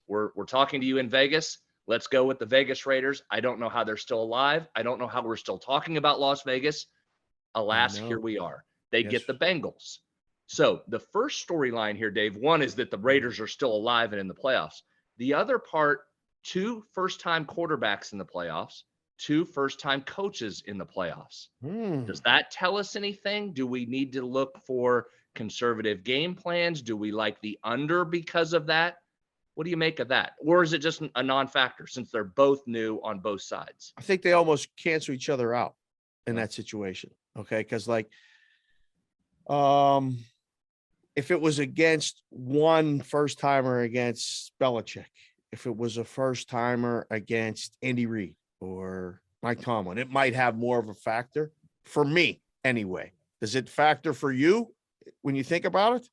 we're talking to you in Vegas. Let's go with the Vegas Raiders. I don't know how they're still alive. I don't know how we're still talking about Las Vegas. I Alas, here know. we are. They Yes. get the Bengals. So the first storyline here, Dave, one is that the Raiders are still alive and in the playoffs. The other part, two first-time quarterbacks in the playoffs, two first-time coaches in the playoffs. Does that tell us anything? Do we need to look for conservative game plans? Do we like the under because of that? What do you make of that? Or is it just a non-factor since they're both new on both sides? I think they almost cancel each other out in Yeah. that situation. Okay. Because, like, if it was against one first timer against Belichick, if it was a first timer against Andy Reid or Mike Tomlin, it might have more of a factor for me anyway. Does it factor for you when you think about it?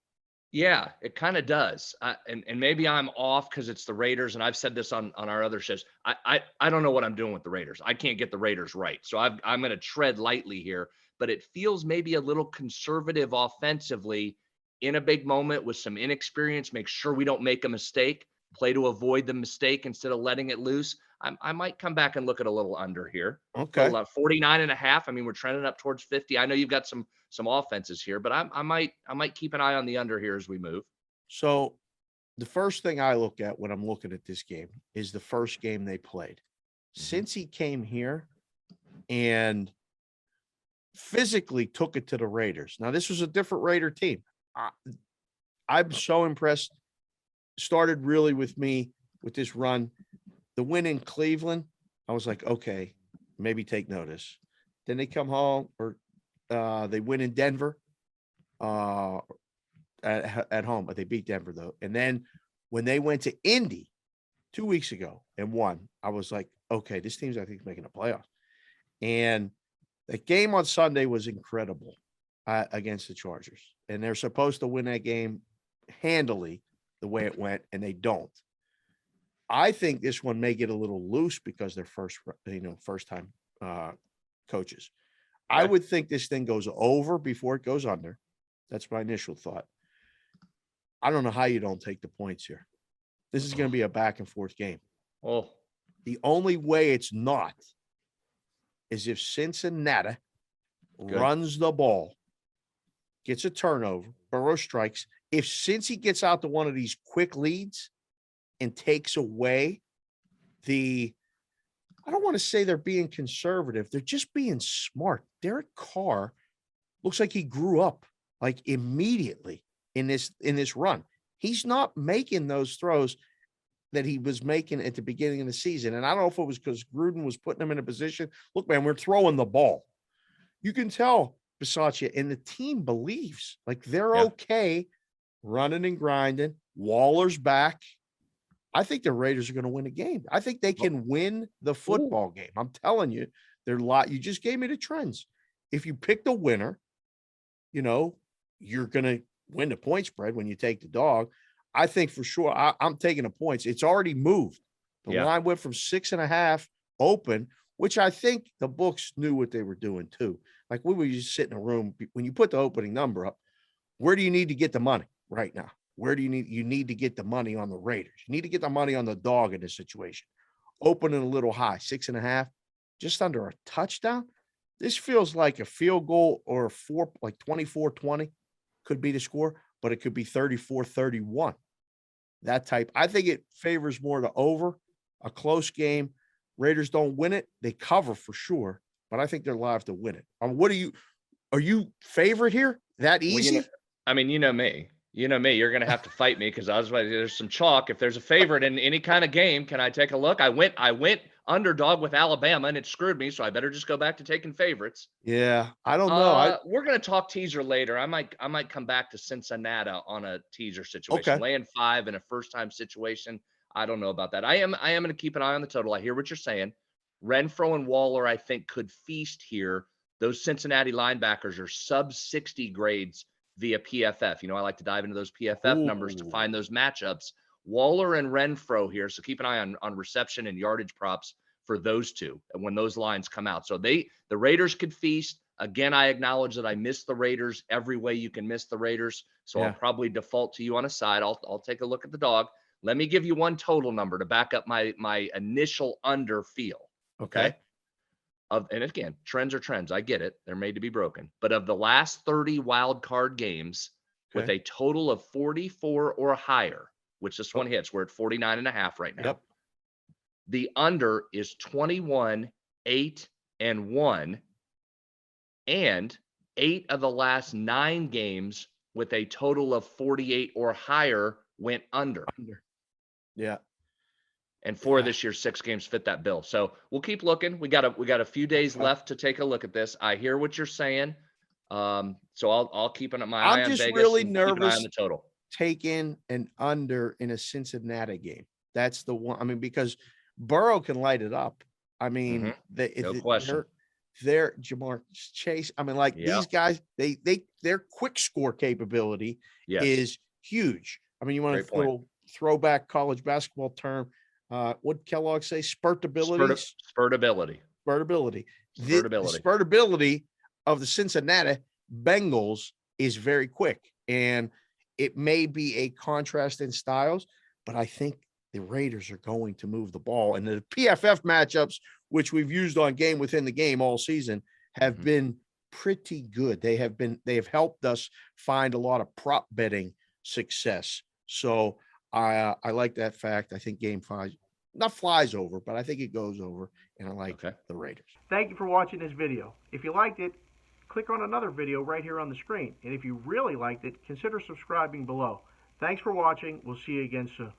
Yeah, it kind of does. And maybe I'm off because it's the Raiders, and I've said this on our other shows. I don't know what I'm doing with the Raiders. I can't get the Raiders right, so I'm going to tread lightly here. But it feels maybe a little conservative offensively in a big moment with some inexperience. Make sure we don't make a mistake. Play to avoid the mistake instead of letting it loose. I might come back and look at a little under here. Okay. 49.5. I mean, we're trending up towards 50. I know you've got some offenses here, but I might keep an eye on the under here as we move. So the first thing I look at when I'm looking at this game is the first game they played. Since he came here and physically took it to the Raiders. Now, this was a different Raider team. I'm so impressed. Started really with me with this run. The win in Cleveland, I was like, okay, maybe take notice. Then they come home, or they win in Denver at home, but they beat Denver, though. And then when they went to Indy 2 weeks ago and won, I was like, okay, this team's, I think, making a playoff. And the game on Sunday was incredible against the Chargers. And they're supposed to win that game handily the way it went, and they don't. I think this one may get a little loose because they're first time coaches. I would think this thing goes over before it goes under. That's my initial thought. I don't know how you don't take the points here. This is going to be a back and forth game. Oh, The only way it's not is if Cincinnati runs the ball, gets a turnover, Burrow strikes. If Cincy gets out to one of these quick leads and takes away I don't want to say they're being conservative. They're just being smart. Derek Carr looks like he grew up like immediately in this run. He's not making those throws that he was making at the beginning of the season. And I don't know if it was because Gruden was putting him in a position. Look, man, we're throwing the ball. You can tell Bisaccia and the team believes like they're okay running and grinding. Waller's back. I think the Raiders are going to win a game. I think they can win the football game. I'm telling you, you just gave me the trends. If you pick the winner, you're going to win the point spread when you take the dog. I think for sure I'm taking the points. It's already moved. The line went from 6.5 open, which I think the books knew what they were doing too. Like we were just sitting in a room. When you put the opening number up, where do you need to get the money right now? Where do you need to get the money on the Raiders? You need to get the money on the dog in this situation. Opening a little high, 6.5, just under a touchdown. This feels like a field goal or like 24-20 could be the score, but it could be 34-31. That type. I think it favors more the over, a close game. Raiders don't win it. They cover for sure, but I think they're live to win it. Are you favorite here? That easy? Well, you know me. You're going to have to fight me because there's some chalk. If there's a favorite in any kind of game, can I take a look? I went underdog with Alabama and it screwed me, so I better just go back to taking favorites. Yeah, I don't know. We're going to talk teaser later. I might come back to Cincinnati on a teaser situation. Okay. Laying 5 in a first-time situation. I don't know about that. I am going to keep an eye on the total. I hear what you're saying. Renfro and Waller, I think, could feast here. Those Cincinnati linebackers are sub 60 grades via PFF. I like to dive into those PFF numbers to find those matchups. Waller and Renfro here. So keep an eye on reception and yardage props for those two when those lines come out. So the Raiders could feast. Again, I acknowledge that I miss the Raiders every way you can miss the Raiders. So I'll probably default to you on a side. I'll take a look at the dog. Let me give you one total number to back up my initial under feel. Okay. And again, trends are trends. I get it. They're made to be broken. But of the last 30 wild card games with a total of 44 or higher, which this one hits, we're at 49.5 right now. Yep. The under is 21, 8, and 1. And 8 of the last 9 games with a total of 48 or higher went under. Yeah. And 4 of this year's 6 games fit that bill. So we'll keep looking. We got a few days left to take a look at this. I hear what you're saying. So I'll keep my eye on Vegas. I'm just really and keep an eye nervous on the total. Taking an under in a Cincinnati game. That's the one. I mean, because Burrow can light it up. I mean, No question. They're Jamar Chase. I mean, like these guys, their quick score capability is huge. I mean, you want to throwback college basketball term. What Kellogg say? Spurtability. The spurtability of the Cincinnati Bengals is very quick, and it may be a contrast in styles, but I think the Raiders are going to move the ball. And the PFF matchups, which we've used on Game Within the Game all season, have been pretty good. They have helped us find a lot of prop betting success. So I like that fact. I think Game 5 not flies over, but I think it goes over, and I like the Raiders. Thank you for watching this video. If you liked it, click on another video right here on the screen. And if you really liked it, consider subscribing below. Thanks for watching. We'll see you again soon.